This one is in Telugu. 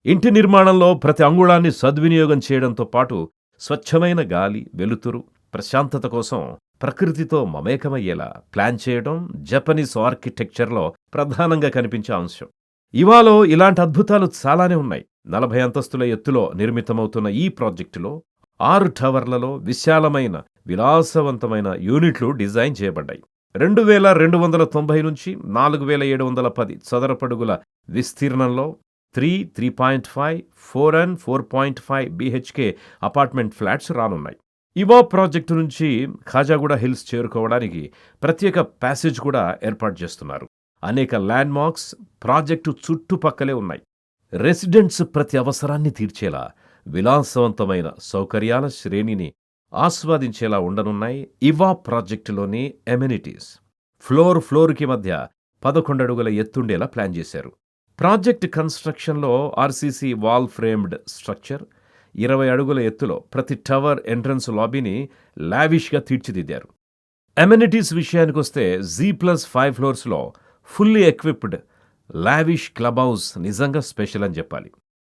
ఇంటి నిర్మాణంలో ప్రతి అంగుళాన్ని సద్వినియోగం చేయడంతో పాటు స్వచ్ఛమైన గాలి, వెలుతురు, ప్రశాంతత కోసం ప్రకృతితో మమేకమయ్యేలా ప్లాన్ చేయడం జపనీస్ ఆర్కిటెక్చర్లో ప్రధానంగా కనిపించే అంశం. ఇవాళ ఇలాంటి అద్భుతాలు చాలానే ఉన్నాయి. 40 అంతస్తుల ఎత్తులో నిర్మితమవుతున్న ఈ ప్రాజెక్టులో 6 టవర్లలో విశాలమైన, విలాసవంతమైన యూనిట్లు డిజైన్ చేయబడ్డాయి. 2290 నుంచి 4710 చదరపడుగుల విస్తీర్ణంలో 3.5, 4 అండ్ 4.5 BHK అపార్ట్మెంట్ ఫ్లాట్స్ రానున్నాయి. ఇవా ప్రాజెక్టు నుంచి ఖాజాగూడ హిల్స్ చేరుకోవడానికి ప్రత్యేక ప్యాసేజ్ కూడా ఏర్పాటు చేస్తున్నారు. అనేక ల్యాండ్ మార్క్స్ ప్రాజెక్టు చుట్టుపక్కలే ఉన్నాయి. రెసిడెంట్స్ ప్రతి అవసరాన్ని తీర్చేలా విలాసవంతమైన సౌకర్యాల శ్రేణిని ఆస్వాదించేలా ఉండనున్నాయి ఇవా ప్రాజెక్టులోని ఎమ్యూనిటీస్. ఫ్లోర్కి మధ్య 11 అడుగుల ఎత్తుండేలా ప్లాన్ చేశారు. ప్రాజెక్ట్ కన్స్ట్రక్షన్లో ఆర్సీసీ వాల్ ఫ్రేమ్డ్ స్ట్రక్చర్, 20 అడుగుల ఎత్తులో ప్రతి టవర్ ఎంట్రన్స్ లాబీని లావిష్గా తీర్చిదిద్దారు. ఎమ్యూనిటీస్ విషయానికొస్తే G+5 ఫ్లోర్స్లో fully equipped lavish club house నిజంగా స్పెషల్ అని చెప్పాలి.